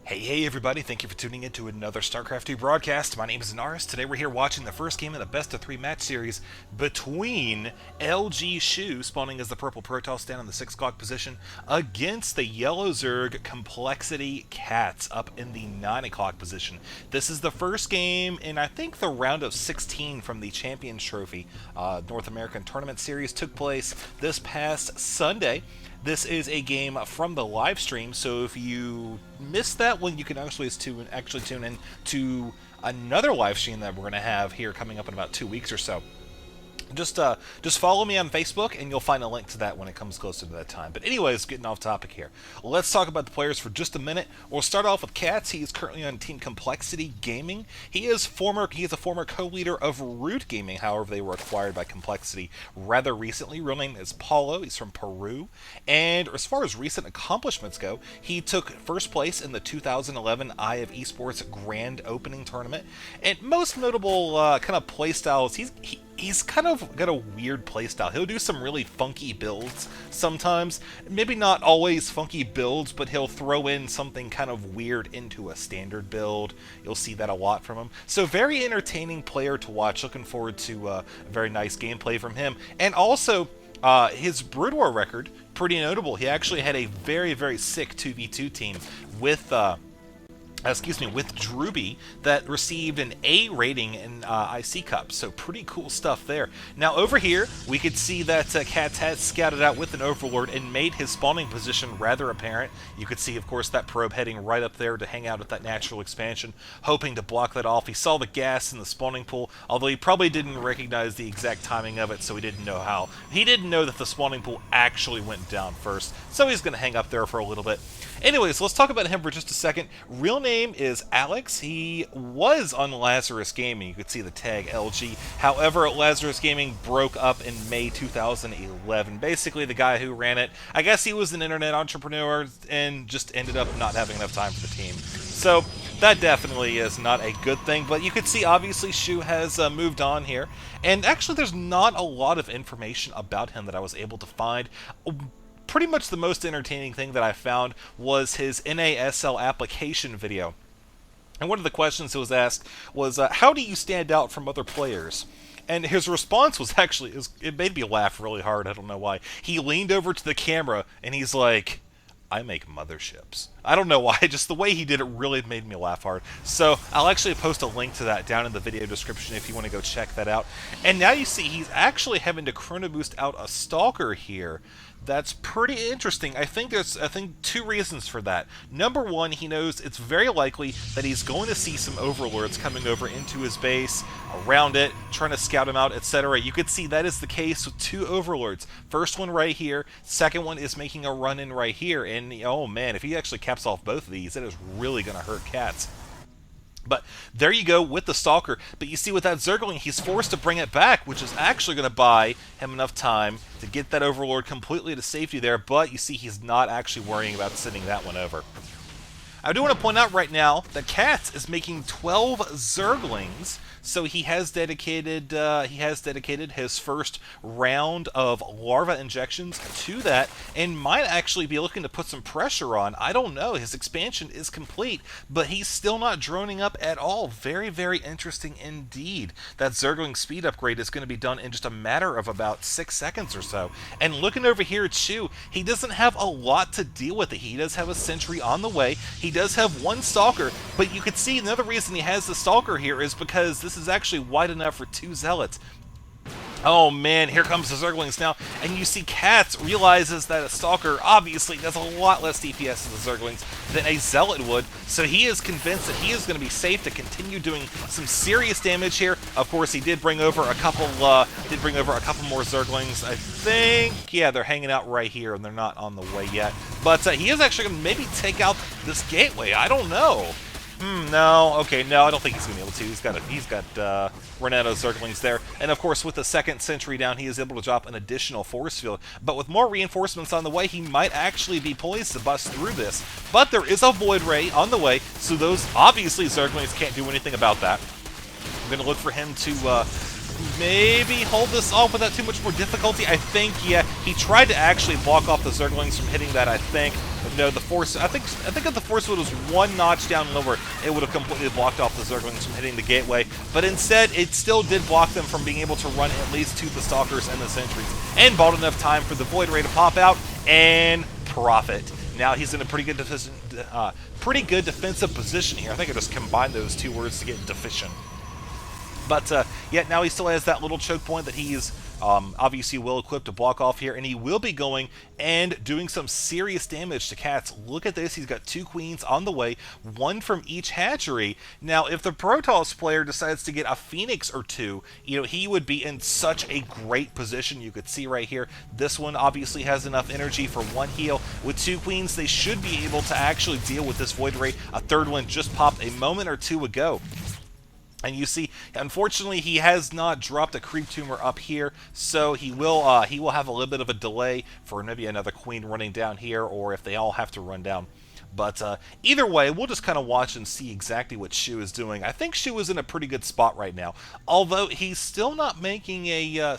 Hey everybody, thank you for tuning in to another StarCraft 2 broadcast. My name is Naris. Today we're here watching the first game in the best of 3 match series between LGShew, spawning as the purple Protoss down in the 6 o'clock position, against the yellow Zerg coLCatZ up in the 9 o'clock position. This is the first game in, I think, the round of 16 from the Champions Trophy. North American Tournament Series took place this past Sunday. This is a game from the live stream, so if you missed that one, you can actually tune in to another live stream that we're going to have here coming up in about 2 weeks or so. Just follow me on Facebook, and you'll find a link to that when it comes closer to that time. But anyways, getting off topic here. Let's talk about the players for just a minute. We'll start off with coLCatZ. He is currently on Team coLCatZ Gaming. He is a former co-leader of Root Gaming. However, they were acquired by coLCatZ rather recently. Real name is Paulo. He's from Peru. And as far as recent accomplishments go, he took first place in the 2011 Eye of Esports Grand Opening Tournament. And most notable kind of playstyles, he's kind of got a weird playstyle. He'll do some really funky builds sometimes. Maybe not always funky builds, but he'll throw in something kind of weird into a standard build. You'll see that a lot from him. So very entertaining player to watch. Looking forward to a very nice gameplay from him. And also, his Brood War record, pretty notable. He actually had a very, very sick 2v2 team with Druby that received an A rating in IC Cup, so pretty cool stuff there. Now over here, we could see that coLCatZ had scouted out with an Overlord and made his spawning position rather apparent. You could see, of course, that probe heading right up there to hang out at that natural expansion, hoping to block that off. He saw the gas in the spawning pool, although he probably didn't recognize the exact timing of it, so he didn't know how. He didn't know that the spawning pool actually went down first, so he's going to hang up there for a little bit. Anyways, let's talk about him for just a second. Real name is Alex. He was on Lazarus Gaming. You could see the tag LG. However, Lazarus Gaming broke up in May 2011. Basically, the guy who ran it, I guess he was an internet entrepreneur and just ended up not having enough time for the team. So that definitely is not a good thing, but you could see obviously Shew has moved on here. And actually, there's not a lot of information about him that I was able to find. Pretty much the most entertaining thing that I found was his NASL application video. And one of the questions that was asked was, how do you stand out from other players? And his response was actually, it made me laugh really hard, I don't know why. He leaned over to the camera and he's like, I make motherships. I don't know why, just the way he did it really made me laugh hard. So I'll actually post a link to that down in the video description if you want to go check that out. And now you see he's actually having to chrono boost out a Stalker here. That's pretty interesting. I think there's two reasons for that. Number one, he knows it's very likely that he's going to see some Overlords coming over into his base, around it, trying to scout him out, etc. You could see that is the case with two Overlords. First one right here, second one is making a run-in right here, and oh man, if he actually caps off both of these, that is really going to hurt coLCatZ. But there you go with the Stalker. But you see with that Zergling, he's forced to bring it back, which is actually going to buy him enough time to get that Overlord completely to safety there. But you see he's not actually worrying about sending that one over. I do want to point out right now that coLCatZ is making 12 Zerglings, so he has dedicated his first round of larva injections to that, and might actually be looking to put some pressure on. I don't know. His expansion is complete, but he's still not droning up at all. Very, very interesting indeed. That Zergling speed upgrade is going to be done in just a matter of about 6 seconds or so. And looking over here at Shew, he doesn't have a lot to deal with it. He does have a sentry on the way. He does have one Stalker, but you could see another reason he has the Stalker here is because this is actually wide enough for two Zealots. Oh man, here comes the Zerglings now, and you see coLCatZ realizes that a Stalker obviously does a lot less DPS to the Zerglings than a Zealot would, so he is convinced that he is going to be safe to continue doing some serious damage here. Of course, he did bring over a couple more Zerglings. I think, yeah, they're hanging out right here, and they're not on the way yet. But he is actually going to maybe take out this gateway. I don't know. No, okay, no, I don't think he's going to be able to. He's got Renato Zerglings there. And of course, with the second sentry down, he is able to drop an additional force field. But with more reinforcements on the way, he might actually be poised to bust through this. But there is a Void Ray on the way, so those, obviously, Zerglings can't do anything about that. I'm going to look for him to maybe hold this off without too much more difficulty. I think, yeah, he tried to actually block off the Zerglings from hitting that, I think. But no, the Force, I think if the Force Field was one notch down lower, it would have completely blocked off the Zerglings from hitting the gateway. But instead, it still did block them from being able to run at least to the Stalkers and the Sentries. And bought enough time for the Void Ray to pop out and profit. Now he's in a pretty good defensive position here. I think I just combined those two words to get deficient. But yet now he still has that little choke point that he's obviously well equipped to block off here, and he will be going and doing some serious damage to KatZ. Look at this, he's got 2 queens on the way, 1 from each hatchery. Now, if the Protoss player decides to get a Phoenix or 2, you know, he would be in such a great position. You could see right here, this one obviously has enough energy for 1 heal. With 2 queens, they should be able to actually deal with this Void Ray. A third one just popped a moment or 2 ago. And you see, unfortunately, he has not dropped a creep tumor up here, so he will have a little bit of a delay for maybe another queen running down here, or if they all have to run down. But either way, we'll just kind of watch and see exactly what Shew is doing. I think Shew is in a pretty good spot right now, although he's still not making a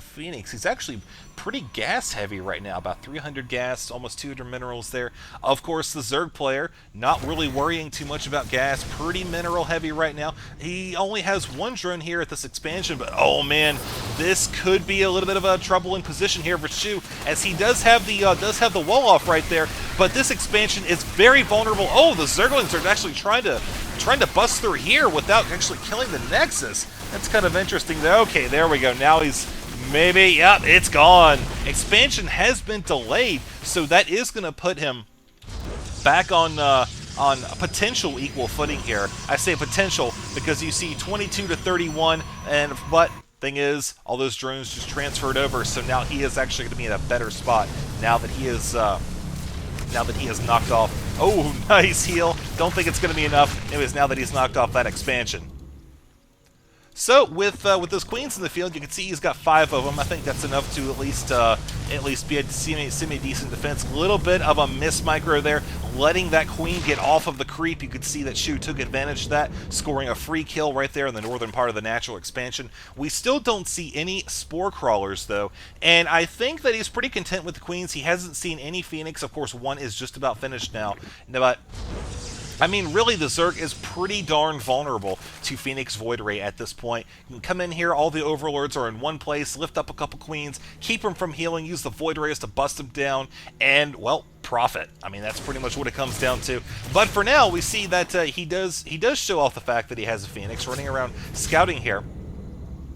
Phoenix. He's actually pretty gas heavy right now, about 300 gas, almost 200 minerals there. Of course, the Zerg player not really worrying too much about gas, pretty mineral heavy right now. He only has 1 drone here at this expansion, but oh man, this could be a little bit of a troubling position here for Shew, as he does have the wall off right there. But this expansion is very vulnerable. Oh, the Zerglings are actually trying to bust through here without actually killing the Nexus. That's kind of interesting. Okay, there we go. Now he's maybe, yep, it's gone. Expansion has been delayed, so that is going to put him back on a potential equal footing here. I say potential because you see 22 to 31, but thing is, all those drones just transferred over, so now he is actually going to be in a better spot now that he is knocked off. Oh, nice heal. Don't think it's going to be enough. Anyways, now that he's knocked off that expansion. So with those queens in the field, you can see he's got 5 of them. I think that's enough to at least be a semi-decent defense. A little bit of a miss micro there, letting that queen get off of the creep. You could see that Shew took advantage of that, scoring a free kill right there in the northern part of the natural expansion. We still don't see any spore crawlers though, and I think that he's pretty content with the queens. He hasn't seen any Phoenix. Of course, 1 is just about finished now, but I mean, really, the Zerg is pretty darn vulnerable to Phoenix Void Ray at this point. You can come in here, all the Overlords are in one place, lift up a couple queens, keep them from healing, use the Void Rays to bust them down, and, well, profit. I mean, that's pretty much what it comes down to. But for now, we see that he does show off the fact that he has a Phoenix running around scouting here.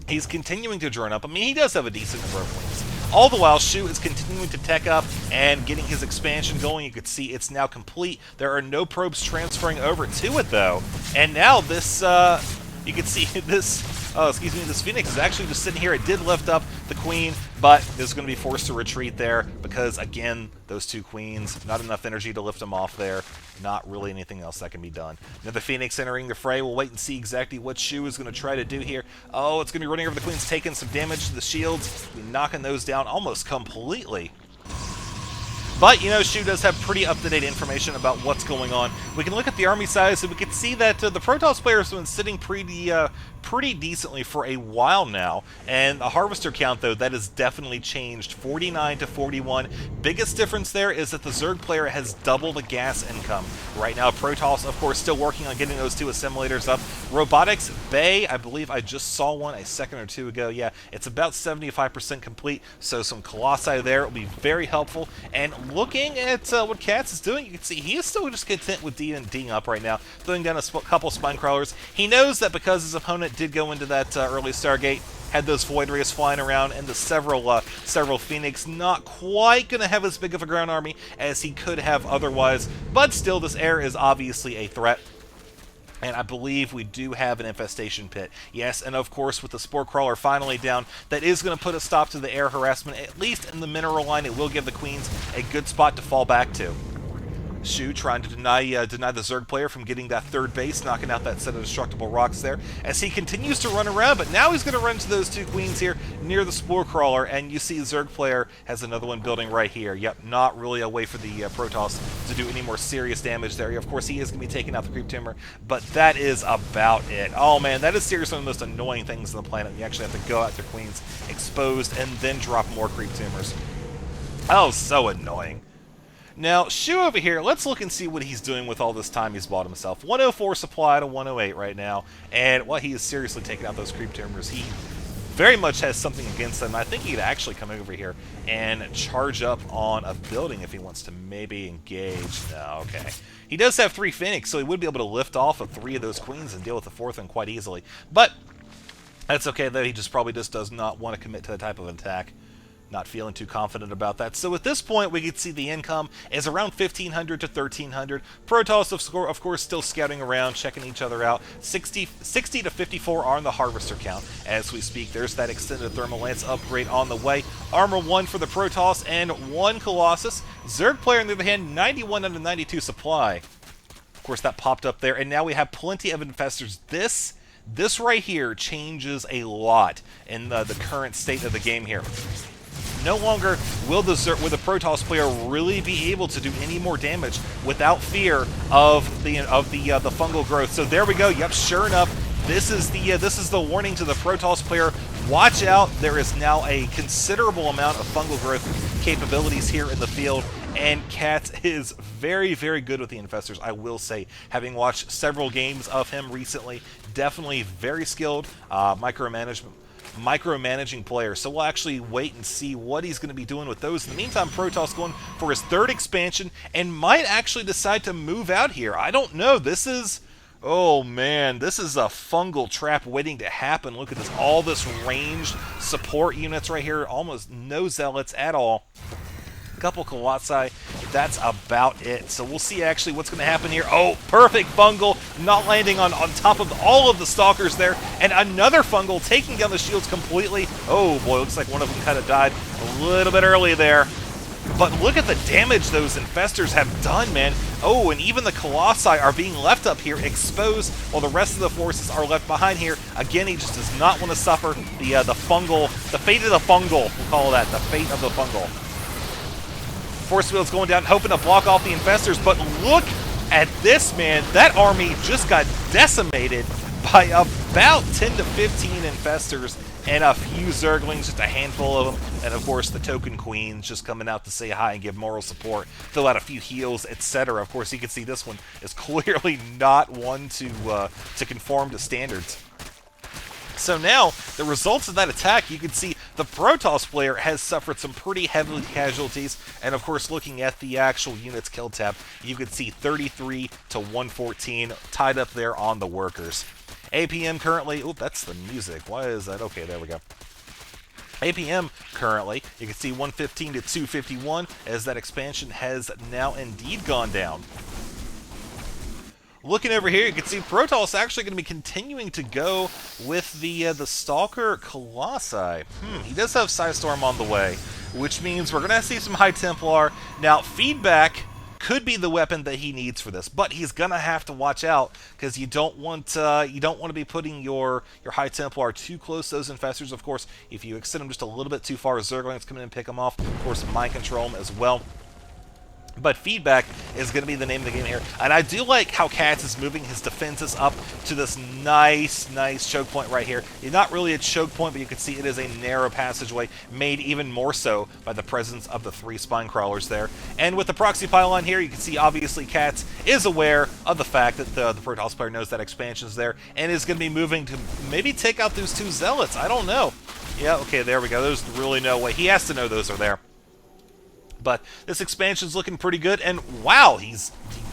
He's continuing to drone up. I mean, he does have a decent number of queens. All the while, Shew is continuing to tech up and getting his expansion going. You can see it's now complete. There are no probes transferring over to it, though. And now this, you can see this, this Phoenix is actually just sitting here. It did lift up the queen, but is going to be forced to retreat there because, again, those 2 queens, not enough energy to lift them off there. Not really anything else that can be done. Another Phoenix entering the fray. We'll wait and see exactly what Shew is going to try to do here. Oh, it's going to be running over the queens, taking some damage to the shields. Knocking those down almost completely. But, you know, Shew does have pretty up-to-date information about what's going on. We can look at the army size, and we can see that the Protoss players have been sitting pretty decently for a while now. And the Harvester count, though, that has definitely changed. 49 to 41. Biggest difference there is that the Zerg player has double the gas income. Right now, Protoss, of course, still working on getting those 2 assimilators up. Robotics Bay, I believe I just saw one a second or 2 ago. Yeah, it's about 75% complete, so some Colossi there will be very helpful. And looking at what KatZ is doing, you can see he is still just content with D'ing up right now, throwing down a couple spine crawlers. He knows that because his opponent did go into that early Stargate, had those Void Rays flying around, and the several Phoenix, not quite going to have as big of a ground army as he could have otherwise, but still, this air is obviously a threat. And I believe we do have an infestation pit. Yes, and of course, with the Spore Crawler finally down, that is going to put a stop to the air harassment. At least in the mineral line, it will give the queens a good spot to fall back to. Shu trying to deny the Zerg player from getting that third base, knocking out that set of destructible rocks there, as he continues to run around, but now he's going to run to those two queens here near the Spore Crawler, and you see Zerg player has another one building right here. Yep, not really a way for the Protoss to do any more serious damage there. Of course, he is going to be taking out the Creep Tumor, but that is about it. Oh man, that is seriously one of the most annoying things on the planet. You actually have to go after queens exposed and then drop more Creep Tumors. Oh, so annoying. Now, Shu over here, let's look and see what he's doing with all this time he's bought himself. 104 supply to 108 right now, and well, he is seriously taking out those Creep Tumors. He very much has something against them. I think he could actually come over here and charge up on a building if he wants to maybe engage. No, okay. He does have 3 Phoenix, so he would be able to lift off of 3 of those queens and deal with the 4th one quite easily. But that's okay, though. He probably just does not want to commit to that type of attack. Not feeling too confident about that. So at this point, we can see the income is around 1,500 to 1,300. Protoss, of course, still scouting around, checking each other out. 60 to 54 are on the Harvester count as we speak. There's that extended Thermal Lance upgrade on the way. Armor 1 for the Protoss and 1 Colossus. Zerg player, on the other hand, 91 out of 92 supply. Of course, that popped up there, and now we have plenty of Infestors. This right here changes a lot in the current state of the game here. No longer will the Protoss player really be able to do any more damage without fear of the fungal growth. So there we go. Yep, sure enough, this is the warning to the Protoss player. Watch out! There is now a considerable amount of fungal growth capabilities here in the field, and KatZ is very, very good with the Infestors. I will say, having watched several games of him recently, definitely very skilled. Micromanaging player, so we'll actually wait and see what he's going to be doing with those. In the meantime, Protoss going for his 3rd expansion and might actually decide to move out here. I don't know. This is... oh man, this is a fungal trap waiting to happen. Look at this. All this ranged support units right here. Almost no zealots at all. Couple Colossi, that's about it. So we'll see actually what's going to happen here. Oh, perfect fungal, not landing on top of all of the Stalkers there, and another fungal taking down the shields completely. Oh boy, looks like one of them kind of died a little bit early there. But look at the damage those Infestors have done, man. Oh, and even the Colossi are being left up here exposed while the rest of the forces are left behind here. Again, he just does not want to suffer the fungal, the fate of the fungal, we'll call that, the fate of the fungal. Force field's going down, hoping to block off the Infestors, but look at this, man. That army just got decimated by about 10 to 15 Infestors and a few Zerglings, just a handful of them, and of course the token queens just coming out to say hi and give moral support, fill out a few heals, etc. Of course, you can see this one is clearly not one to conform to standards. So now, the results of that attack, you can see the Protoss player has suffered some pretty heavy casualties, and of course, looking at the actual units kill tab, you can see 33 to 114 tied up there on the workers. APM currently, oh, that's the music. Why is that? Okay, there we go. APM currently, you can see 115 to 251, as that expansion has now indeed gone down. Looking over here, you can see Protoss actually going to be continuing to go with the Stalker Colossi. He does have Psystorm on the way, which means we're going to see some High Templar. Now, feedback could be the weapon that he needs for this, but he's going to have to watch out because you don't want to be putting your High Templar too close to those Infestors. Of course, if you extend them just a little bit too far, Zerglings come in and pick them off. Of course, mind control them as well. But feedback is going to be the name of the game here. And I do like how KatZ is moving his defenses up to this nice choke point right here. It's not really a choke point, but you can see it is a narrow passageway, made even more so by the presence of the 3 spine crawlers there. And with the proxy pylon here, you can see obviously KatZ is aware of the fact that the Protoss player knows that expansion's there, and is going to be moving to maybe take out those 2 zealots. I don't know. Yeah, okay, there we go. There's really no way. He has to know those are there. But this expansion's looking pretty good, and wow, he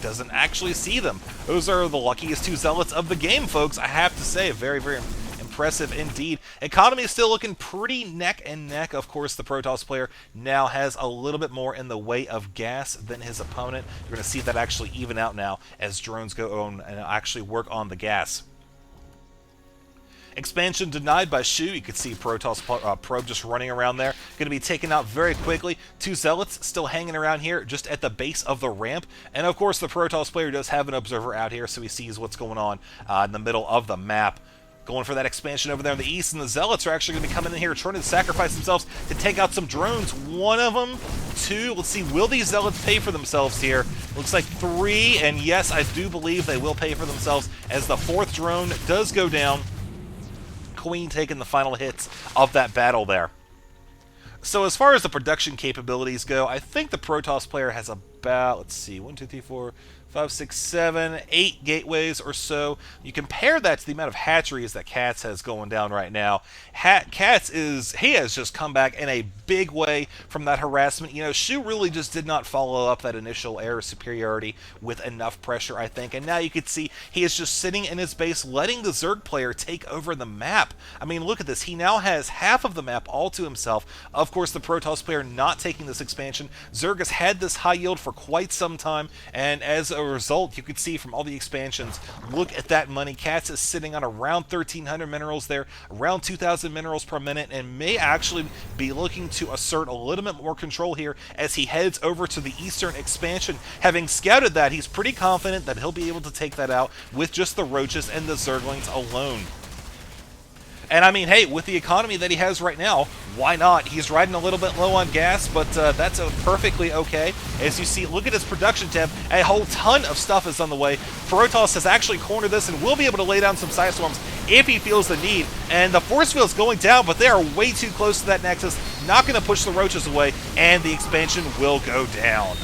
doesn't actually see them. Those are the luckiest 2 zealots of the game, folks. I have to say, very, very impressive indeed. Economy is still looking pretty neck and neck. Of course, the Protoss player now has a little bit more in the way of gas than his opponent. You're going to see that actually even out now as drones go on and actually work on the gas. Expansion denied by Shew. You can see Protoss Probe just running around there. Going to be taken out very quickly. 2 Zealots still hanging around here just at the base of the ramp. And of course the Protoss player does have an observer out here, so he sees what's going on in the middle of the map. Going for that expansion over there in the east, and the Zealots are actually going to be coming in here trying to sacrifice themselves to take out some drones. 1 of them, 2, let's see, will these Zealots pay for themselves here? Looks like 3, and yes, I do believe they will pay for themselves as the 4th drone does go down. Queen taking the final hits of that battle there. So as far as the production capabilities go, I think the Protoss player has about, let's see, 1, 2, 3, 4, 5, 6, 7, 8 gateways or so. You compare that to the amount of hatcheries that coLCatZ has going down right now. coLCatZ he has just come back in a big way from that harassment. You know, Shew really just did not follow up that initial air superiority with enough pressure, I think. And now you can see he is just sitting in his base, letting the Zerg player take over the map. I mean, look at this. He now has half of the map all to himself. Of course, the Protoss player not taking this expansion. Zerg has had this high yield for quite some time, and as a result, you can see from all the expansions, look at that money. coLCatZ is sitting on around 1,300 minerals there, around 2,000 minerals per minute, and may actually be looking to assert a little bit more control here as he heads over to the eastern expansion. Having scouted that, he's pretty confident that he'll be able to take that out with just the roaches and the Zerglings alone. And I mean, hey, with the economy that he has right now, why not? He's riding a little bit low on gas, but that's perfectly okay. As you see, look at his production tab. A whole ton of stuff is on the way. Protoss has actually cornered this and will be able to lay down some Psystorms if he feels the need. And the force field's going down, but they are way too close to that Nexus. Not going to push the roaches away, and the expansion will go down.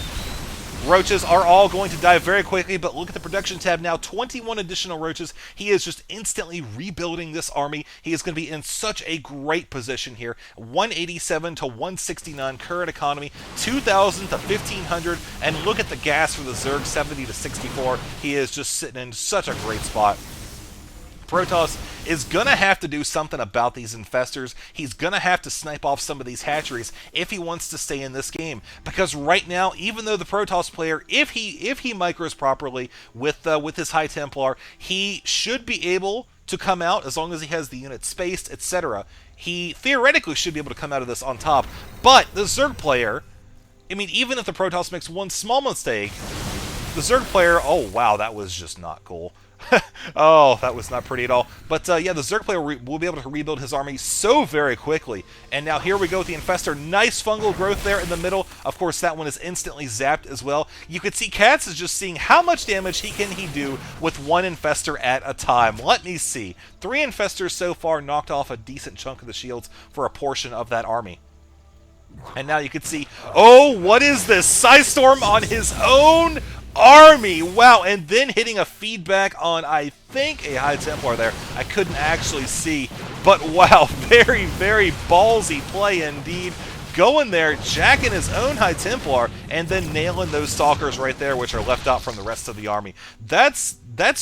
Roaches are all going to die very quickly, but look at the production tab now, 21 additional roaches. He is just instantly rebuilding this army. He is going to be in such a great position here. 187 to 169 current economy, 2,000 to 1,500, and look at the gas for the Zerg, 70 to 64. He is just sitting in such a great spot. Protoss is going to have to do something about these infestors. He's going to have to snipe off some of these hatcheries if he wants to stay in this game. Because right now, even though the Protoss player, if he micros properly with his High Templar, he should be able to come out as long as he has the unit spaced, etc. He theoretically should be able to come out of this on top. But the Zerg player, I mean, even if the Protoss makes one small mistake, the Zerg player, oh wow, that was just not cool. Oh, that was not pretty at all. But yeah, the Zerg player will be able to rebuild his army so very quickly. And now here we go with the Infestor. Nice fungal growth there in the middle. Of course, that one is instantly zapped as well. You can see coLCatZ is just seeing how much damage he can do with 1 Infestor at a time. Let me see. 3 Infestors so far knocked off a decent chunk of the shields for a portion of that army. And now you can see, oh, what is this? Psystorm on his own army! Wow, and then hitting a feedback on, I think, a High Templar there. I couldn't actually see, but wow, very, very ballsy play indeed. Going there, jacking his own High Templar, and then nailing those Stalkers right there, which are left out from the rest of the army. That's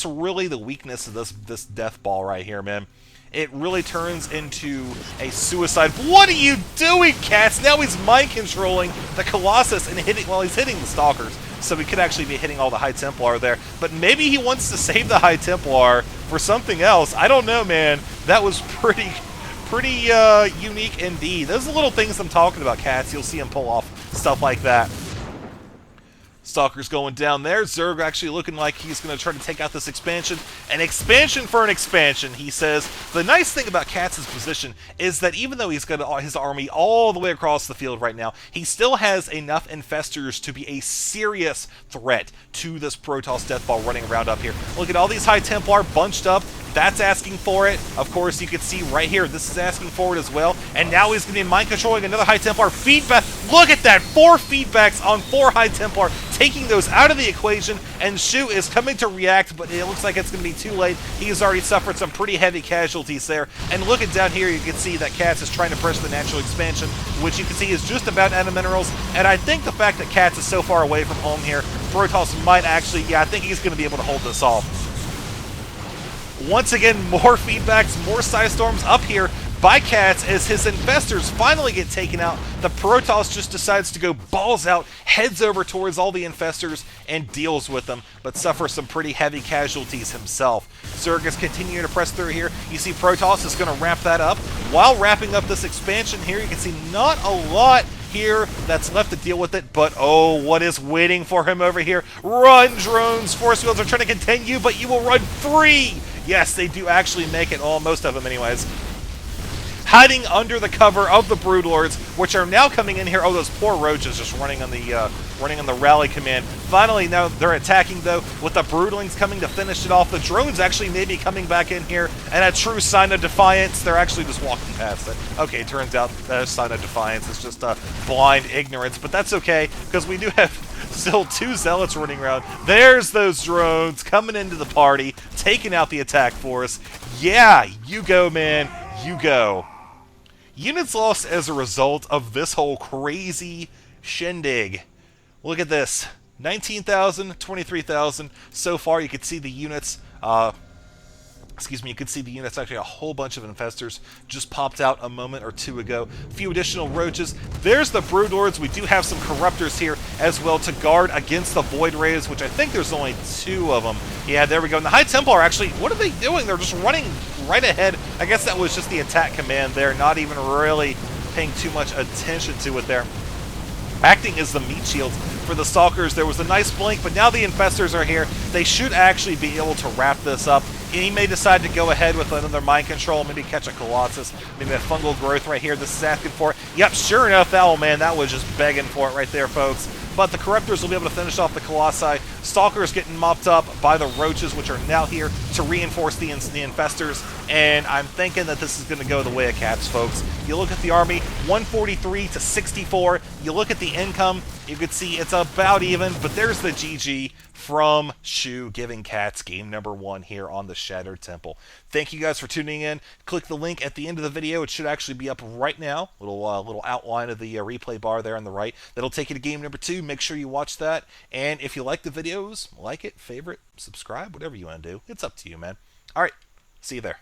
really the weakness of this death ball right here, man. It really turns into a suicide. What are you doing, coLCatZ? Now he's mind controlling the Colossus and hitting, well, he's hitting the Stalkers. So he could actually be hitting all the High Templar there. But maybe he wants to save the High Templar for something else. I don't know, man. That was pretty unique indeed. Those are the little things I'm talking about, coLCatZ. You'll see him pull off stuff like that. Stalker's going down there. Zerg actually looking like he's going to try to take out this expansion. An expansion for an expansion, he says. The nice thing about coLCatz's position is that even though he's got his army all the way across the field right now, he still has enough infestors to be a serious threat to this Protoss Deathball running around up here. Look at all these High Templar bunched up. That's asking for it. Of course, you can see right here, this is asking for it as well. And now he's going to be mind controlling another High Templar. Feedback. Look at that. 4 feedbacks on 4 High Templar, taking those out of the equation. And Shew is coming to react, but it looks like it's going to be too late. He has already suffered some pretty heavy casualties there. And looking down here, you can see that coLCatzZ is trying to press the natural expansion, which you can see is just about out of minerals. And I think the fact that coLCatzZ is so far away from home here, Protoss might actually, yeah, I think he's going to be able to hold this off. Once again, more feedbacks, more Psystorms up here by coLCatZ as his investors finally get taken out. The Protoss just decides to go balls out, heads over towards all the infestors and deals with them, but suffers some pretty heavy casualties himself. Zerg is continuing to press through here. You see Protoss is going to wrap that up. While wrapping up this expansion here, you can see not a lot here that's left to deal with it, but oh, what is waiting for him over here? Run, drones! Force fields are trying to contain you, but you will run free! Yes, they do actually make it, all most of them anyways. Hiding under the cover of the Broodlords, which are now coming in here. Oh, those poor roaches just running on the rally command. Finally, now they're attacking though, with the Broodlings coming to finish it off. The drones actually may be coming back in here, and a true sign of defiance. They're actually just walking past it. Okay, turns out that a sign of defiance is just blind ignorance, but that's okay because we do have still 2 zealots running around. There's those drones coming into the party, taking out the attack force. Yeah, you go, man. You go. Units lost as a result of this whole crazy shindig. Look at this. 19,000, 23,000. So far, you can see the units. You can see the units, actually a whole bunch of infestors just popped out a moment or two ago. A few additional roaches. There's the Broodlords. We do have some corruptors here as well to guard against the Void Rays, which I think there's only 2 of them. Yeah, there we go. And the High Templar actually, what are they doing? They're just running right ahead. I guess that was just the attack command there, not even really paying too much attention to it there. Acting as the meat shields for the Stalkers. There was a nice blink, but now the infestors are here. They should actually be able to wrap this up. He may decide to go ahead with another mind control, maybe catch a Colossus, maybe a fungal growth right here. This is asking for it. Yep, sure enough, oh man, that was just begging for it right there, folks. But the Corruptors will be able to finish off the Colossi. Stalkers getting mopped up by the Roaches, which are now here to reinforce the Infestors. And I'm thinking that this is going to go the way of coLCatZ, folks. You look at the army, 143 to 64. You look at the income, you can see it's about even, but there's the GG from Shew giving coLCatZ game number 1 here on the Shattered Temple. Thank you guys for tuning in. Click the link at the end of the video. It should actually be up right now. Little outline of the replay bar there on the right. That'll take you to game number 2. Make sure you watch that. And if you like the videos, like it, favorite, subscribe, whatever you want to do. It's up to you, man. All right. See you there.